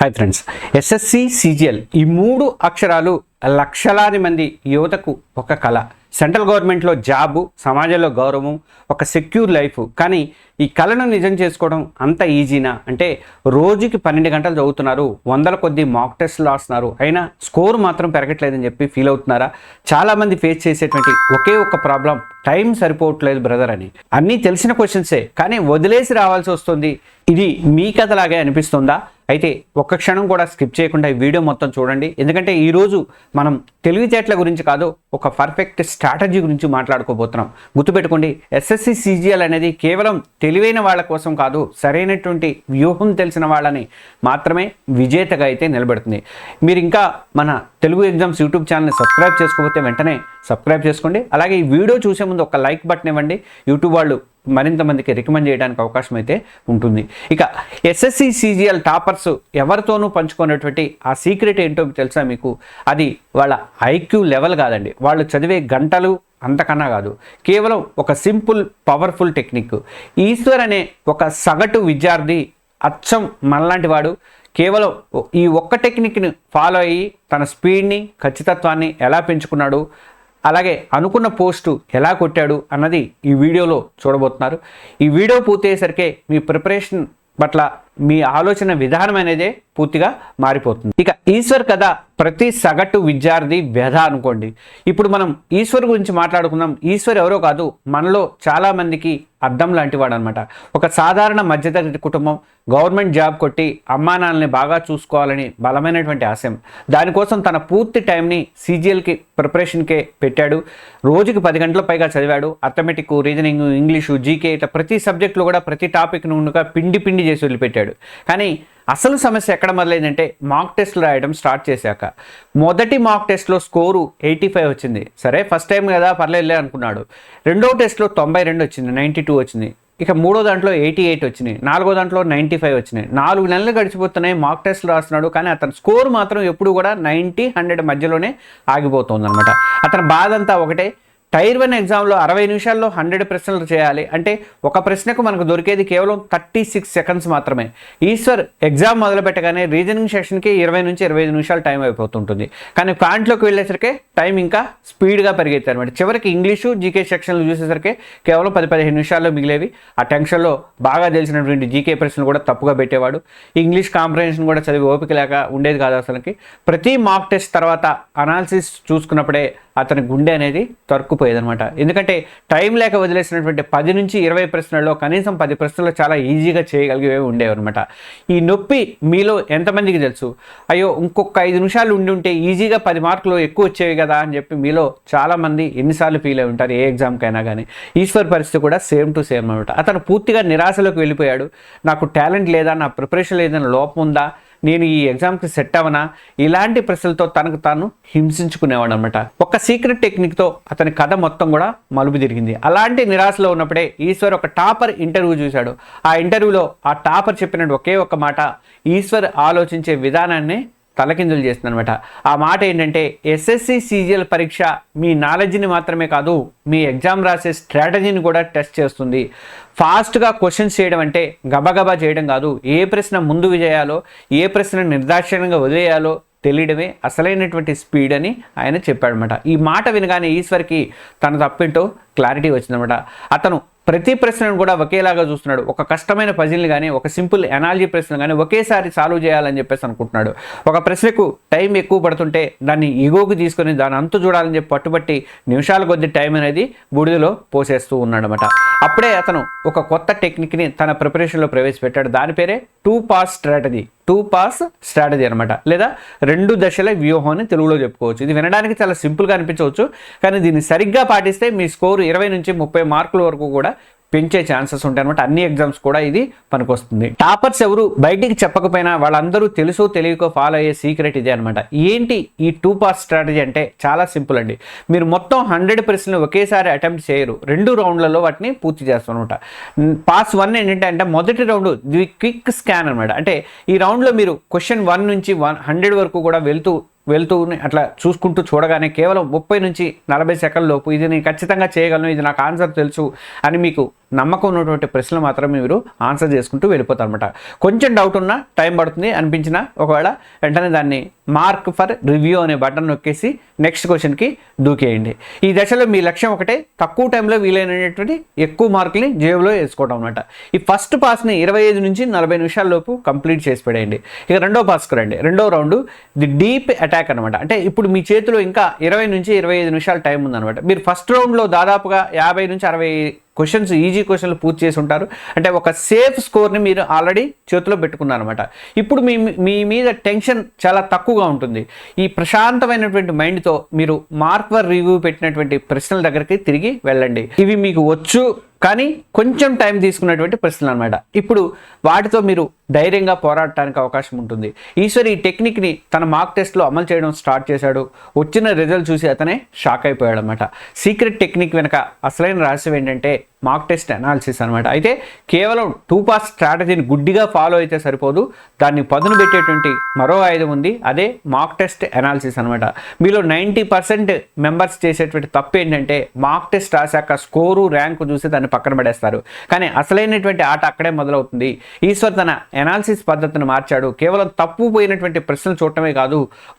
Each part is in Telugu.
హాయ్ ఫ్రెండ్స్, ఎస్ఎస్సి సిజిఎల్ ఈ 3 అక్షరాలు లక్షలాది మంది యువతకు ఒక కళ. సెంట్రల్ గవర్నమెంట్లో జాబు, సమాజంలో గౌరవం, ఒక సెక్యూర్ లైఫ్. కానీ ఈ కళను నిజం చేసుకోవడం అంత ఈజీనా అంటే రోజుకి 12 గంటలు చదువుతున్నారు, వందల కొద్ది మాక్ టెస్ట్లు రాస్తున్నారు, అయినా స్కోర్ మాత్రం పెరగట్లేదని చెప్పి ఫీల్ అవుతున్నారా? చాలామంది ఫేస్ చేసేటువంటి ఒకే ఒక ప్రాబ్లం, టైం సరిపోవట్లేదు బ్రదర్ అని. అన్నీ తెలిసిన క్వశ్చన్సే కానీ వదిలేసి రావాల్సి వస్తుంది. ఇది మీ కథలాగే అనిపిస్తుందా? అయితే ఒక్క క్షణం కూడా స్కిప్ చేయకుండా ఈ వీడియో మొత్తం చూడండి. ఎందుకంటే ఈరోజు మనం తెలివితేటల గురించి కాదు, ఒక పర్ఫెక్ట్ స్ట్రాటజీ గురించి మాట్లాడుకోబోతున్నాం. గుర్తుపెట్టుకోండి, ఎస్ఎస్సి సిజిఎల్ అనేది కేవలం తెలివైన వాళ్ళ కోసం కాదు, సరైనటువంటి వ్యూహం తెలిసిన వాళ్ళని మాత్రమే విజేతగా అయితే నిలబెడుతుంది. మీరు ఇంకా మన తెలుగు ఎగ్జామ్స్ యూట్యూబ్ ఛానల్ని సబ్స్క్రైబ్ చేసుకోకపోతే వెంటనే సబ్స్క్రైబ్ చేసుకోండి. అలాగే ఈ వీడియో చూసే ముందు ఒక లైక్ బటన్ ఇవ్వండి. యూట్యూబ్ వాళ్ళు మరింత మందికి రికమెండ్ చేయడానికి అవకాశం అయితే ఉంటుంది. ఇక ఎస్ఎస్సి సిజిఎల్ టాపర్స్ ఎవరితోనూ పంచుకున్నటువంటి ఆ సీక్రెట్ ఏంటో తెలుసా మీకు? అది వాళ్ళ ఐక్యూ లెవెల్ కాదండి, వాళ్ళు చదివే గంటలు అంతకన్నా కాదు, కేవలం ఒక సింపుల్ పవర్ఫుల్ టెక్నిక్. ఈశ్వర్ అనే ఒక సగటు విద్యార్థి అచ్చం మనలాంటి వాడు కేవలం ఈ ఒక్క టెక్నిక్ని ఫాలో అయ్యి తన స్పీడ్ని, ఖచ్చితత్వాన్ని ఎలా పెంచుకున్నాడు, అలాగే అనుకున్న పోస్టు ఎలా కొట్టాడు అన్నది ఈ వీడియోలో చూడబోతున్నారు. ఈ వీడియో పూర్తయ్యేసరికి మీ ప్రిపరేషన్ పట్ల మీ ఆలోచన విధానం అనేదే పూర్తిగా మారిపోతుంది. ఇక ఈశ్వర్ కథ ప్రతి సగటు విద్యార్థి వ్యధ అనుకోండి. ఇప్పుడు మనం ఈశ్వర్ గురించి మాట్లాడుకుందాం. ఈశ్వర్ ఎవరో కాదు, మనలో చాలామందికి అద్దం లాంటి వాడు అనమాట. ఒక సాధారణ మధ్యతరగతి కుటుంబం, గవర్నమెంట్ జాబ్ కొట్టి అమ్మా నాన్నల్ని బాగా చూసుకోవాలని బలమైనటువంటి ఆశయం. దానికోసం తన పూర్తి టైంని సిజిఎల్కి ప్రిపరేషన్కే పెట్టాడు. రోజుకి 10 గంటల పైగా చదివాడు. అథమెటిక్, రీజనింగ్, ఇంగ్లీషు, జీకే ఇట్లా ప్రతి సబ్జెక్టులో కూడా ప్రతి టాపిక్ నుండిగా పిండి చేసి వదిలిపెట్టాడు. కానీ అసలు సమస్య ఎక్కడ మొదలైందంటే మాక్ టెస్ట్లు రాయడం స్టార్ట్ చేశాక. మొదటి మాక్ టెస్ట్లో స్కోరు 85 వచ్చింది. సరే, ఫస్ట్ టైం కదా పర్లేదులే అనుకున్నాడు. రెండో టెస్ట్లో 92 వచ్చింది, 92 వచ్చింది. ఇక మూడో దాంట్లో 88 వచ్చినాయి, నాలుగో దాంట్లో 95 వచ్చినాయి. 4 నెలలు గడిచిపోతున్నాయి, మాక్ టెస్ట్లు రాస్తున్నాడు. కానీ అతని స్కోర్ మాత్రం ఎప్పుడు కూడా 90, 100 మధ్యలోనే ఆగిపోతుంది అనమాట. అతని బాధ అంతా ఒకటే, టైర్ 1 ఎగ్జామ్లో 60 నిమిషాల్లో 100 ప్రశ్నలు చేయాలి అంటే ఒక ప్రశ్నకు మనకు దొరికేది కేవలం 36 సెకండ్స్ మాత్రమే. ఈశ్వర్ ఎగ్జామ్ మొదలు పెట్టగానే రీజనింగ్ సెషన్కి 20 నుంచి 25 నిమిషాలు టైం అయిపోతుంటుంది. కానీ ప్యాంట్లోకి వెళ్ళేసరికి టైం ఇంకా స్పీడ్గా పెరిగేది అనమాట. చివరికి ఇంగ్లీషు, జీకే సెక్షన్లు చూసేసరికి కేవలం 10-15 నిమిషాల్లో మిగిలేవి. ఆ టెన్షన్లో బాగా తెలిసినటువంటి జీకే ప్రశ్నలు కూడా తప్పుగా పెట్టేవాడు. ఇంగ్లీష్ కాంప్రహెన్షన్ కూడా చదివి ఓపిక లేక ఉండేది కాదు అసలుకి. ప్రతి మాక్ టెస్ట్ తర్వాత అనాలిసిస్ చూసుకున్నప్పుడే అతని గుండె అనేది తరుక్కుపోయేదనమాట. ఎందుకంటే టైం లేక వదిలేసినటువంటి 10 నుంచి 20 ప్రశ్నల్లో కనీసం 10 ప్రశ్నలు చాలా ఈజీగా చేయగలిగేవి ఉండేవన్నమాట. ఈ నొప్పి మీలో ఎంతమందికి తెలుసు? అయ్యో ఇంకొక 5 నిమిషాలు ఉండి ఉంటే ఈజీగా 10 మార్కులు ఎక్కువ వచ్చేవి కదా అని చెప్పి మీలో చాలామంది ఎన్నిసార్లు ఫీల్ అయి ఉంటారు ఏ ఎగ్జామ్కైనా కానీ. ఈశ్వర్ పరిస్థితి కూడా సేమ్ టు సేమ్ అనమాట. అతను పూర్తిగా నిరాశలోకి వెళ్ళిపోయాడు. నాకు టాలెంట్ లేదా, నా ప్రిపరేషన్ ఏదైనా లోపం ఉందా, నేను ఈ ఎగ్జామ్కి సెట్ అవనా, ఇలాంటి ప్రశ్నలతో తనకు తాను హింసించుకునేవాడు అనమాట. ఒక సీక్రెట్ టెక్నిక్తో అతని కథ మొత్తం కూడా మలుపు తిరిగింది. అలాంటి నిరాశలో ఉన్నప్పుడే ఈశ్వర్ ఒక టాపర్ ఇంటర్వ్యూ చూశాడు. ఆ ఇంటర్వ్యూలో ఆ టాపర్ చెప్పిన ఒకే ఒక్క మాట ఈశ్వర్ ఆలోచించే విధానాన్ని తలకిందులు చేస్తుంది అనమాట. ఆ మాట ఏంటంటే, ఎస్ఎస్సి సిజిఎల్ పరీక్ష మీ నాలెడ్జ్ని మాత్రమే కాదు, మీ ఎగ్జామ్ రాసే స్ట్రాటజీని కూడా టెస్ట్ చేస్తుంది. ఫాస్ట్గా క్వశ్చన్స్ చేయడం అంటే గబగబా చేయడం కాదు, ఏ ప్రశ్న ముందు చేయాలో, ఏ ప్రశ్న నిర్దాక్షిణ్యంగా వదిలేయాలో తెలియడమే అసలైనటువంటి స్పీడ్ అని ఆయన చెప్పాడనమాట. ఈ మాట వినగానే ఈశ్వర్కి తన తప్పేంటో క్లారిటీ వచ్చిందనమాట. అతను ప్రతి ప్రశ్నను కూడా ఒకేలాగా చూస్తున్నాడు. ఒక కష్టమైన పజిల్ని కానీ, ఒక సింపుల్ ఎనాలజీ ప్రశ్న కానీ ఒకేసారి సాల్వ్ చేయాలని చెప్పేసి అనుకుంటున్నాడు. ఒక ప్రశ్నకు టైం ఎక్కువ పడుతుంటే దాన్ని ఈగోకి తీసుకొని దాని అంతు చూడాలని చెప్పి పట్టుబట్టి నిమిషాల కొద్ది టైం అనేది బూడిదలో పోసేస్తూ ఉన్నాడనమాట. అప్పుడే అతను ఒక కొత్త టెక్నిక్ని తన ప్రిపరేషన్లో ప్రవేశపెట్టాడు. దాని పేరే 2 పాస్ స్ట్రాటజీ అనమాట, లేదా 2 దశల వ్యూహం అని తెలుగులో చెప్పుకోవచ్చు. ఇది వినడానికి చాలా సింపుల్గా అనిపించవచ్చు, కానీ దీన్ని సరిగ్గా పాటిస్తే మీ స్కోరు 20 నుంచి 30 మార్కుల వరకు కూడా పెంచే ఛాన్సెస్ ఉంటాయి అనమాట. అన్ని ఎగ్జామ్స్ కూడా ఇది పనికొస్తుంది. టాపర్స్ ఎవరు బయటికి చెప్పకపోయినా వాళ్ళందరూ తెలుసో తెలియకో ఫాలో అయ్యే సీక్రెట్ ఇదే అనమాట. ఏంటి ఈ 2 పాస్ స్ట్రాటజీ అంటే చాలా సింపుల్ అండి. మీరు మొత్తం 100 ప్రశ్నలు ఒకేసారి అటెంప్ట్ చేయరు, 2 రౌండ్లలో వాటిని పూర్తి చేస్తాం అనమాట. పాస్ 1 ఏంటంటే మొదటి రౌండ్ క్విక్ స్కాన్ అనమాట. అంటే ఈ రౌండ్లో మీరు క్వశ్చన్ 1 నుంచి 100 వరకు కూడా వెళ్తూ అట్లా చూడగానే కేవలం 30 నుంచి 40 సెకండ్ల లోపు ఇది నేను ఖచ్చితంగా చేయగలను, ఇది నాకు ఆన్సర్ తెలుసు అని మీకు నమ్మకం ఉన్నటువంటి ప్రశ్నలు మాత్రం మీరు ఆన్సర్ చేసుకుంటూ వెళ్ళిపోతారు అనమాట. కొంచెం డౌట్ ఉన్నా, టైం పడుతుంది అనిపించినా ఒకవేళ వెంటనే దాన్ని మార్క్ ఫర్ రివ్యూ అనే బటన్ నొక్కేసి నెక్స్ట్ క్వశ్చన్కి దూకేయండి. ఈ దశలో మీ లక్ష్యం ఒకటే, తక్కువ టైంలో వీలైనటువంటి ఎక్కువ మార్కుల్ని జేబులో వేసుకోవడం అనమాట. ఈ ఫస్ట్ పాస్ని 25 నుంచి 40 నిమిషాల లోపు కంప్లీట్ చేసి పడేయండి. ఇక రెండో పాస్కి రండి. రెండో రౌండ్ ది డీప్ అటాక్ అనమాట. అంటే ఇప్పుడు మీ చేతిలో ఇంకా 20 నుంచి 25 నిమిషాల టైం ఉందన్నమాట. మీరు ఫస్ట్ రౌండ్లో దాదాపుగా 50 నుంచి 60 క్వశ్చన్స్, ఈజీ క్వశ్చన్లు పూర్తి చేసి ఉంటారు. అంటే ఒక సేఫ్ స్కోర్ని మీరు ఆల్రెడీ చేతిలో పెట్టుకున్నారు అనమాట. ఇప్పుడు మీ మీద టెన్షన్ చాలా తక్కువగా ఉంటుంది. ఈ ప్రశాంతమైనటువంటి మైండ్తో మీరు మార్క్ ఫర్ రివ్యూ పెట్టినటువంటి ప్రశ్నల దగ్గరికి తిరిగి వెళ్ళండి. ఇవి మీకు వచ్చు కానీ కొంచెం టైం తీసుకున్నటువంటి ప్రశ్నలు అనమాట. ఇప్పుడు వాటితో మీరు ధైర్యంగా పోరాడటానికి అవకాశం ఉంటుంది. ఈశ్వర్ ఈ టెక్నిక్ని తన మాక్ టెస్ట్లో అమలు చేయడం స్టార్ట్ చేశాడు. వచ్చిన రిజల్ట్ చూసి అతనే షాక్ అయిపోయాడు అనమాట. సీక్రెట్ టెక్నిక్ వెనక అసలైన రహస్యం ఏంటంటే మాక్ టెస్ట్ అనాలిసిస్ అనమాట. అయితే కేవలం 2 పాస్ స్ట్రాటజీని గుడ్డిగా ఫాలో అయితే సరిపోదు, దాన్ని పదును పెట్టేటువంటి మరో ఆయుధం ఉంది. అదే మాక్ టెస్ట్ అనాలిసిస్ అనమాట. మీలో 90% మెంబర్స్ చేసేటువంటి తప్పు ఏంటంటే మాక్ టెస్ట్ రాశాక స్కోరు, ర్యాంకు చూసి దాన్ని పక్కన పడేస్తారు. కానీ అసలైనటువంటి ఆట అక్కడే మొదలవుతుంది. ఈశ్వర్ తన అనాలిసిస్ పద్ధతిని మార్చాడు. కేవలం తప్పు పోయినటువంటి ప్రశ్నలు చూడటమే కాదు,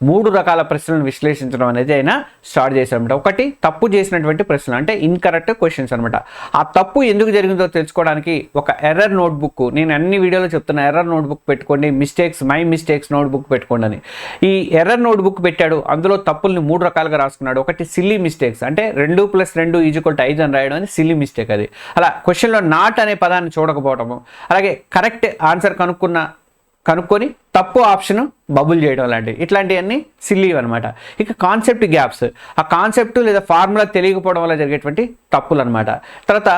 3 రకాల ప్రశ్నలను విశ్లేషించడం అనేది ఆయన స్టార్ట్ చేశాడు అనమాట. ఒకటి, తప్పు చేసినటువంటి ప్రశ్నలు అంటే ఇన్కరెక్ట్ క్వశ్చన్స్ అనమాట. ఆ తప్పు ఎందుకు జరిగిందో తెలుసుకోవడానికి ఒక ఎర్రర్ నోట్బుక్, నేను అన్ని వీడియోలో చెప్తున్నా ఎర్రర్ నోట్బుక్ పెట్టుకోండి, మై మిస్టేక్స్ నోట్బుక్ పెట్టుకోండి అని. ఈ ఎర్రర్ నోట్బుక్ పెట్టాడు. అందులో తప్పుల్ని 3 రకాలుగా రాసుకున్నాడు. ఒకటి సిల్లీ మిస్టేక్స్, అంటే 2 + 2 = 5 అని రాయడం అని సిల్లీ మిస్టేక్ అది. అలా క్వశ్చన్లో నాట్ అనే పదాన్ని చూడకపోవటము, అలాగే కరెక్ట్ ఆన్సర్ కనుక్కొని తప్పు ఆప్షన్ బబుల్ చేయడం లాంటివి, ఇట్లాంటివన్నీ సిల్లీ అనమాట. ఇక కాన్సెప్ట్ గ్యాప్స్, ఆ కాన్సెప్ట్ లేదా ఫార్ములా తెలియకపోవడం వల్ల జరిగేటువంటి తప్పులు అనమాట. తర్వాత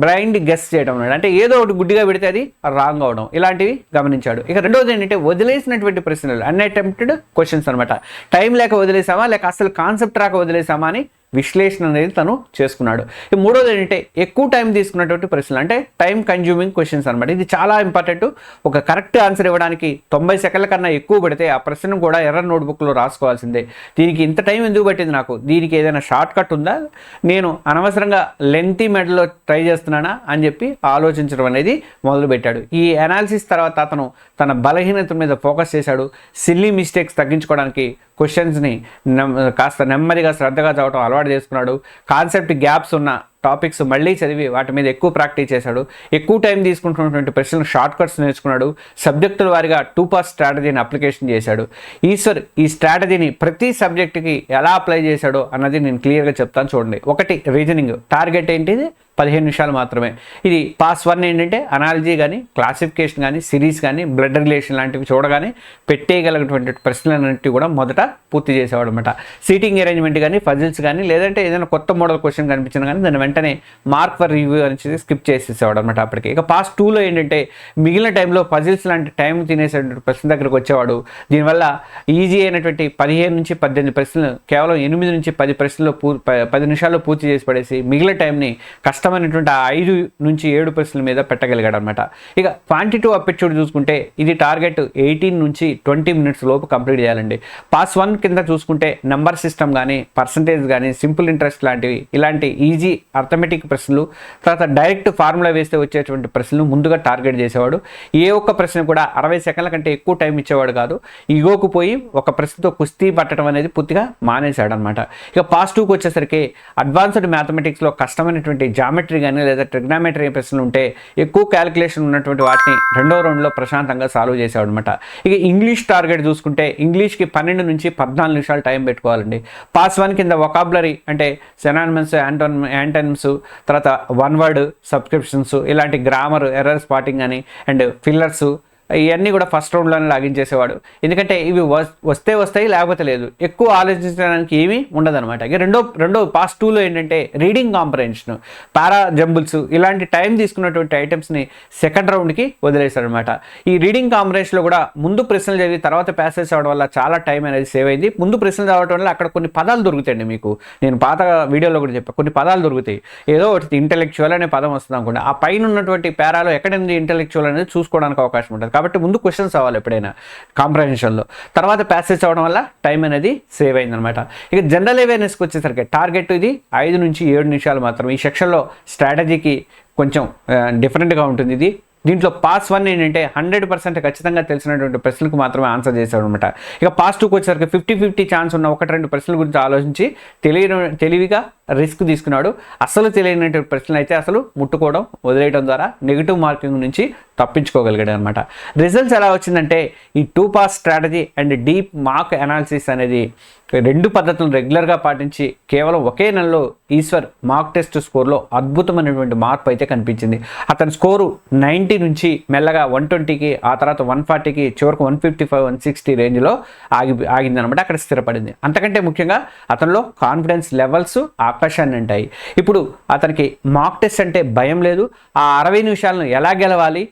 బ్లైండ్ గెస్ చేయడం అనమాట. అంటే ఏదో ఒకటి గుడ్డిగా పెడితే అది రాంగ్ అవడం, ఇలాంటివి గమనించాడు. ఇక రెండోది ఏంటంటే వదిలేసినటువంటి ప్రశ్నలు, అన్అటెంప్టెడ్ క్వశ్చన్స్ అనమాట. టైం లేక వదిలేసామా లేక అసలు కాన్సెప్ట్ రాక వదిలేసామా అని విశ్లేషణ అనేది తను చేసుకున్నాడు. ఈ మూడోది ఏంటంటే ఎక్కువ టైం తీసుకున్నటువంటి ప్రశ్నలు, అంటే టైం కన్జ్యూమింగ్ క్వశ్చన్స్ అనమాట. ఇది చాలా ఇంపార్టెంట్. ఒక కరెక్ట్ ఆన్సర్ ఇవ్వడానికి 90 సెకండ్ల కన్నా ఎక్కువ పడితే ఆ ప్రశ్నను కూడా ఎర్రర్ నోట్బుక్లో రాసుకోవాల్సిందే. దీనికి ఇంత టైం ఎందుకు పట్టింది, నాకు దీనికి ఏదైనా షార్ట్ కట్ ఉందా, నేను అనవసరంగా లెంతీ మెథడ్లో ట్రై చేస్తున్నానా అని చెప్పి ఆలోచించడం అనేది మొదలుపెట్టాడు. ఈ అనాలిసిస్ తర్వాత అతను తన బలహీనత మీద ఫోకస్ చేశాడు. సిల్లీ మిస్టేక్స్ తగ్గించుకోవడానికి క్వశ్చన్స్ని కాస్త నెమ్మదిగా శ్రద్ధగా చదవడం అలవాటు చేసుకున్నాడు. కాన్సెప్ట్ గ్యాప్స్ ఉన్న టాపిక్స్ మళ్ళీ చదివి వాటి మీద ఎక్కువ ప్రాక్టీస్ చేశాడు. ఎక్కువ టైం తీసుకుంటున్నటువంటి ప్రశ్నలు షార్ట్ కట్స్ నేర్చుకున్నాడు. సబ్జెక్టుల వారిగా 2 పాస్ స్ట్రాటజీని అప్లికేషన్ చేశాడు. ఈశ్వర్ ఈ స్ట్రాటజీని ప్రతి సబ్జెక్టుకి ఎలా అప్లై చేశాడో అన్నది నేను క్లియర్గా చెప్తాను చూడండి. ఒకటి, రీజనింగ్. టార్గెట్ ఏంటిది? 15 నిమిషాలు మాత్రమే. ఇది పాస్ 1 ఏంటంటే అనాలజీ కానీ, క్లాసిఫికేషన్ కానీ, సిరీస్ కానీ, బ్లడ్ రిలేషన్ లాంటివి చూడగానే పెట్టేయగలిగినటువంటి ప్రశ్నలన్నింటినీ కూడా మొదట పూర్తి చేసేవాడు అనమాట. సీటింగ్ అరేంజ్మెంట్ కానీ, పజిల్స్ కానీ, లేదంటే ఏదైనా కొత్త మోడల్ క్వశ్చన్ కనిపించిన కానీ దాన్ని వెంటనే మార్క్ ఫర్ రివ్యూ అని స్కిప్ చేసేసేవాడు అనమాట అప్పటికి. ఇక పాస్ 2లో ఏంటంటే మిగిలిన టైంలో పజిల్స్ లాంటి టైం తినేసేటువంటి ప్రశ్న దగ్గరకు వచ్చేవాడు. దీనివల్ల ఈజీ అయినటువంటి 15 నుంచి 18 ప్రశ్నలు కేవలం 8 నుంచి 10 ప్రశ్నలు 10 నిమిషాల్లో పూర్తి చేసి పడేసి మిగిలిన టైంని కష్టమైనటువంటి 5 నుంచి 7 ప్రశ్నల మీద పెట్టగలిగాడు అనమాట. ఇక క్వాంటిటివ్ అప్టిట్యూడ్ చూసుకుంటే ఇది టార్గెట్ 18 నుంచి 20 మినిట్స్ లోపు కంప్లీట్ చేయాలండి. పాస్ 1 కింద చూసుకుంటే నెంబర్ సిస్టమ్ కానీ, పర్సంటేజ్ కానీ, సింపుల్ ఇంట్రెస్ట్ లాంటివి, ఇలాంటి ఈజీ అర్థమెటిక్ ప్రశ్నలు, తర్వాత డైరెక్ట్ ఫార్ములా వేస్తే వచ్చేటువంటి ప్రశ్నలు ముందుగా టార్గెట్ చేసేవాడు. ఏ ఒక్క ప్రశ్న కూడా 60 సెకండ్ల కంటే ఎక్కువ టైం ఇచ్చేవాడు కాదు. ఈగోకు పోయి ఒక ప్రశ్నతో కుస్తీ పట్టడం అనేది పూర్తిగా మానేశాడు అనమాట. ఇక పాస్ 2కి వచ్చేసరికి అడ్వాన్స్డ్ మ్యాథమెటిక్స్లో కష్టమైనటువంటి జామెట్రీ కానీ లేదా ట్రిగ్నామెట్రీ ప్రశ్నలు ఉంటే ఎక్కువ క్యాలిక్యులేషన్ ఉన్నటువంటి వాటిని రెండో రౌండ్లో ప్రశాంతంగా సాల్వ్ చేసేవాడు అనమాట. ఇక ఇంగ్లీష్ టార్గెట్ చూసుకుంటే ఇంగ్లీష్కి 12 నుంచి 14 నిమిషాలు టైం పెట్టుకోవాలండి. పాస్ 1 కింద వొకాబులరీ అంటే సినానిమస్, యాంటోనిమ్స్, తర్వాత వన్ వర్డ్ సబ్స్క్రిప్షన్స్, ఇలాంటి గ్రామర్, ఎర్రర్ స్పాటింగ్ అని అండ్ ఫిల్లర్స్, ఇవన్నీ కూడా ఫస్ట్ రౌండ్లోనే లాగించేసేవాడు. ఎందుకంటే ఇవి వస్తాయి లేకపోతే లేదు, ఎక్కువ ఆలోచించడానికి ఏమీ ఉండదన్నమాట. ఇక రెండో పాస్ 2లో ఏంటంటే రీడింగ్ కాంప్రహెన్షన్, పారా జంబుల్స్, ఇలాంటి టైం తీసుకున్నటువంటి ఐటమ్స్ని సెకండ్ రౌండ్కి వదిలేశాడు అనమాట. ఈ రీడింగ్ కాంప్రహెన్షన్లో కూడా ముందు ప్రశ్నలు చదివి తర్వాత ప్యాసేజ్ అవ్వడం వల్ల చాలా టైం అనేది సేవ్ అయింది. ముందు ప్రశ్నలు చదవడం వల్ల అక్కడ కొన్ని పదాలు దొరుకుతాయండి. మీకు నేను పాత వీడియోలో కూడా చెప్పాను, కొన్ని పదాలు దొరుకుతాయి. ఏదో ఒకటి ఇంటెలెక్చువల్ అనే పదం వస్తుంది అనుకోండి, ఆ పైన ఉన్నటువంటి పారాలో ఎక్కడైంది ఇంటెలెక్చువల్ అనేది చూసుకోవడానికి అవకాశం ఉంటుంది. కాబట్టి ముందు క్వశ్చన్స్ అవ్వాలి ఎప్పుడైనా కాంప్రహెన్షన్లో, తర్వాత ప్యాసేజ్ అవ్వడం వల్ల టైం అనేది సేవ్ అయిందనమాట. ఇక జనరల్ అవేర్నెస్కి వచ్చేసరికి టార్గెట్ ఇది 5 నుంచి 7 నిమిషాలు మాత్రం. ఈ సెక్షన్లో స్ట్రాటజీకి కొంచెం డిఫరెంట్గా ఉంటుంది ఇది. దీంట్లో పాస్ 1 ఏంటంటే 100% ఖచ్చితంగా తెలిసినటువంటి ప్రశ్నలకు మాత్రమే ఆన్సర్ చేశాడు అనమాట. ఇక పాస్ 2కి వచ్చేసరికి 50-50 ఛాన్స్ ఉన్న 1-2 ప్రశ్నల గురించి ఆలోచించి తెలివిగా రిస్క్ తీసుకున్నాడు. అసలు తెలియనటువంటి ప్రశ్నలు అయితే అసలు ముట్టుకోవడం వదిలేయడం ద్వారా నెగిటివ్ మార్కింగ్ నుంచి తప్పించుకోగలిగాడు అనమాట. రిజల్ట్స్ ఎలా వచ్చిందంటే ఈ 2 pass strategy and deep mark analysis అనేది 2 పద్ధతులను రెగ్యులర్గా పాటించి కేవలం ఒకే నెలలో ఈశ్వర్ మార్క్ టెస్ట్ స్కోర్లో అద్భుతమైనటువంటి మార్పు అయితే కనిపించింది. అతని స్కోరు 90 నుంచి మెల్లగా 120కి, ఆ తర్వాత 140కి, చివరకు 155-160 రేంజ్లో ఆగిందనమాట. అక్కడ స్థిరపడింది. అంతకంటే ముఖ్యంగా అతనిలో కాన్ఫిడెన్స్ లెవెల్స్ ఆకాశాన్ని అంటాయి. ఇప్పుడు అతనికి మార్క్ టెస్ట్ అంటే భయం లేదు. ఆ 60 నిమిషాలను ఎలా గెలవాలి,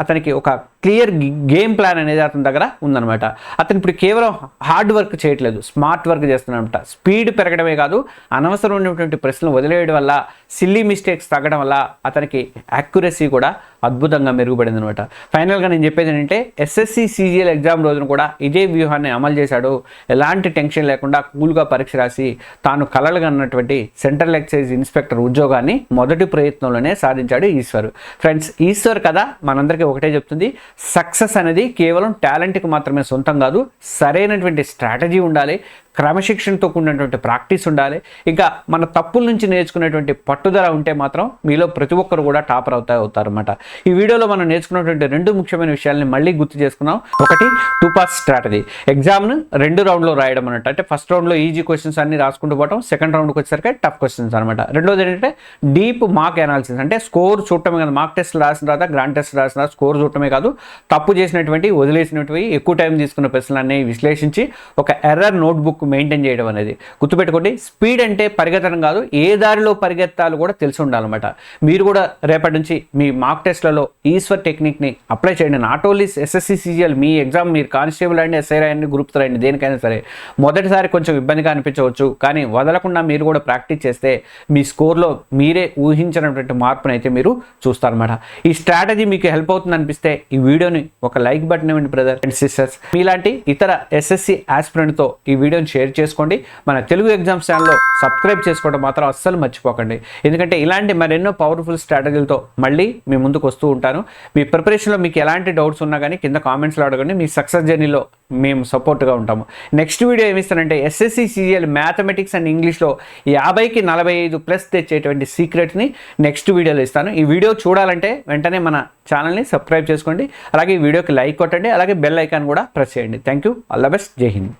అతనికి ఒక క్లియర్ గేమ్ ప్లాన్ అనేది అతని దగ్గర ఉందన్నమాట. అతను ఇప్పుడు కేవలం హార్డ్ వర్క్ చేయట్లేదు, స్మార్ట్ వర్క్ చేస్తున్నాడనమాట. స్పీడ్ పెరగడమే కాదు, అనవసరమైనటువంటి ప్రశ్నలు వదిలేయడం వల్ల, సిల్లీ మిస్టేక్స్ తగ్గడం వల్ల అతనికి యాక్యురసీ కూడా అద్భుతంగా మెరుగుపడింది అనమాట. ఫైనల్గా నేను చెప్పేది ఏంటంటే ఎస్ఎస్సి సిజిఎల్ ఎగ్జామ్ రోజున కూడా ఇదే వ్యూహాన్ని అమలు చేశాడు. ఎలాంటి టెన్షన్ లేకుండా కూల్గా పరీక్ష రాసి తాను కలలుగా ఉన్నటువంటి సెంట్రల్ ఎక్సైజ్ ఇన్స్పెక్టర్ ఉద్యోగాన్ని మొదటి ప్రయత్నంలోనే సాధించాడు ఈశ్వర్. ఫ్రెండ్స్, ఈశ్వర్ కథ మనందరికీ ఒకటే చెప్తుంది, సక్సెస్ అనేది కేవలం టాలెంట్కి మాత్రమే సొంతం కాదు. సరైనటువంటి స్ట్రాటజీ ఉండాలి, క్రమశిక్షణతో కూడినటువంటి ప్రాక్టీస్ ఉండాలి, ఇంకా మన తప్పుల నుంచి నేర్చుకునేటువంటి పట్టుదల ఉంటే మాత్రం మీలో ప్రతి ఒక్కరు కూడా టాపర్ అవుతారన్నమాట. ఈ వీడియోలో మనం నేర్చుకున్నటువంటి 2 ముఖ్యమైన విషయాలని మళ్ళీ గుర్తు చేసుకున్నాం. ఒకటి 2 పాస్ స్ట్రాటజీ, ఎగ్జామ్ను 2 రౌండ్లో రాయడం అన్నట్టు. అంటే ఫస్ట్ రౌండ్లో ఈజీ క్వశ్చన్స్ అన్ని రాసుకుంటూ పోవడం, సెకండ్ రౌండ్కి వచ్చేసరికి టఫ్ క్వశ్చన్స్ అనమాట. రెండోది ఏంటంటే డీప్ మార్క్ అనాలిసిస్, అంటే స్కోర్ చూడటమే కాదు, మార్క్ టెస్ట్ రాసిన తర్వాత గ్రాండ్ టెస్ట్ రాసిన తర్వాత స్కోర్ చూడటమే కాదు, తప్పు చేసినటువంటి వదిలేసినటువంటి ఎక్కువ టైం తీసుకున్న ప్రశ్నలన్నీ విశ్లేషించి ఒక ఎర్రర్ నోట్బుక్ మెయింటైన్ చేయడం అనేది. గుర్తుపెట్టుకోండి, స్పీడ్ అంటే పరిగెత్తడం కాదు, ఏ దారిలో పరిగెత్తాలో కూడా తెలిసి ఉండాలన్నమాట. మీరు కూడా రేపటి నుంచి మీ మార్క్ టెస్ట్లలో ఈశ్వర్ టెక్నిక్ని అప్లై చేయండి. Not only SSC CGL, me exam మీరు కానిస్టేబుల్ అండి, ఎస్ఐ రాయండి, గ్రూప్ రాయండి, దేనికైనా సరే మొదటిసారి కొంచెం ఇబ్బందిగా అనిపించవచ్చు, కానీ వదలకుండా మీరు కూడా ప్రాక్టీస్ చేస్తే మీ స్కోర్లో మీరే ఊహించినటువంటి మార్పును అయితే మీరు చూస్తారన్నమాట. ఈ స్ట్రాటజీ మీకు హెల్ప్ అవుతుంది అనిపిస్తే ఈ వీడియోని ఒక లైక్ బటన్ ఇవ్వండి బ్రదర్ అండ్ సిస్టర్స్. మీలాంటి ఇతర ఎస్ఎస్సి ఆస్పిరెంట్తో ఈ వీడియోని షేర్ చేసుకోండి. మన తెలుగు ఎగ్జామ్స్ ఛానల్లో సబ్స్క్రైబ్ చేసుకోవడం మాత్రం అస్సలు మర్చిపోకండి. ఎందుకంటే ఇలాంటి మరెన్నో పవర్ఫుల్ స్ట్రాటజీలతో మళ్ళీ మీ ముందుకు వస్తూ ఉంటాను. మీ ప్రిపరేషన్లో మీకు ఎలాంటి డౌట్స్ ఉన్నా కానీ కింద కామెంట్స్లో అడగండి. మీ సక్సెస్ జర్నీలో మేము సపోర్ట్గా ఉంటాము. నెక్స్ట్ వీడియో ఏమిస్తానంటే ఎస్ఎస్సి సిజిఎల్ మ్యాథమెటిక్స్ అండ్ ఇంగ్లీష్లో 50కి 45+ తెచ్చేటువంటి సీక్రెట్ని నెక్స్ట్ వీడియోలో ఇస్తాను. ఈ వీడియో చూడాలంటే వెంటనే మన ఛానల్ని సబ్స్క్రైబ్ చేసుకోండి. అలాగే ఈ వీడియోకి లైక్ కొట్టండి, అలాగే బెల్ ఐకాన్ కూడా ప్రెస్ చేయండి. Thank you, all the best, జై హింద్.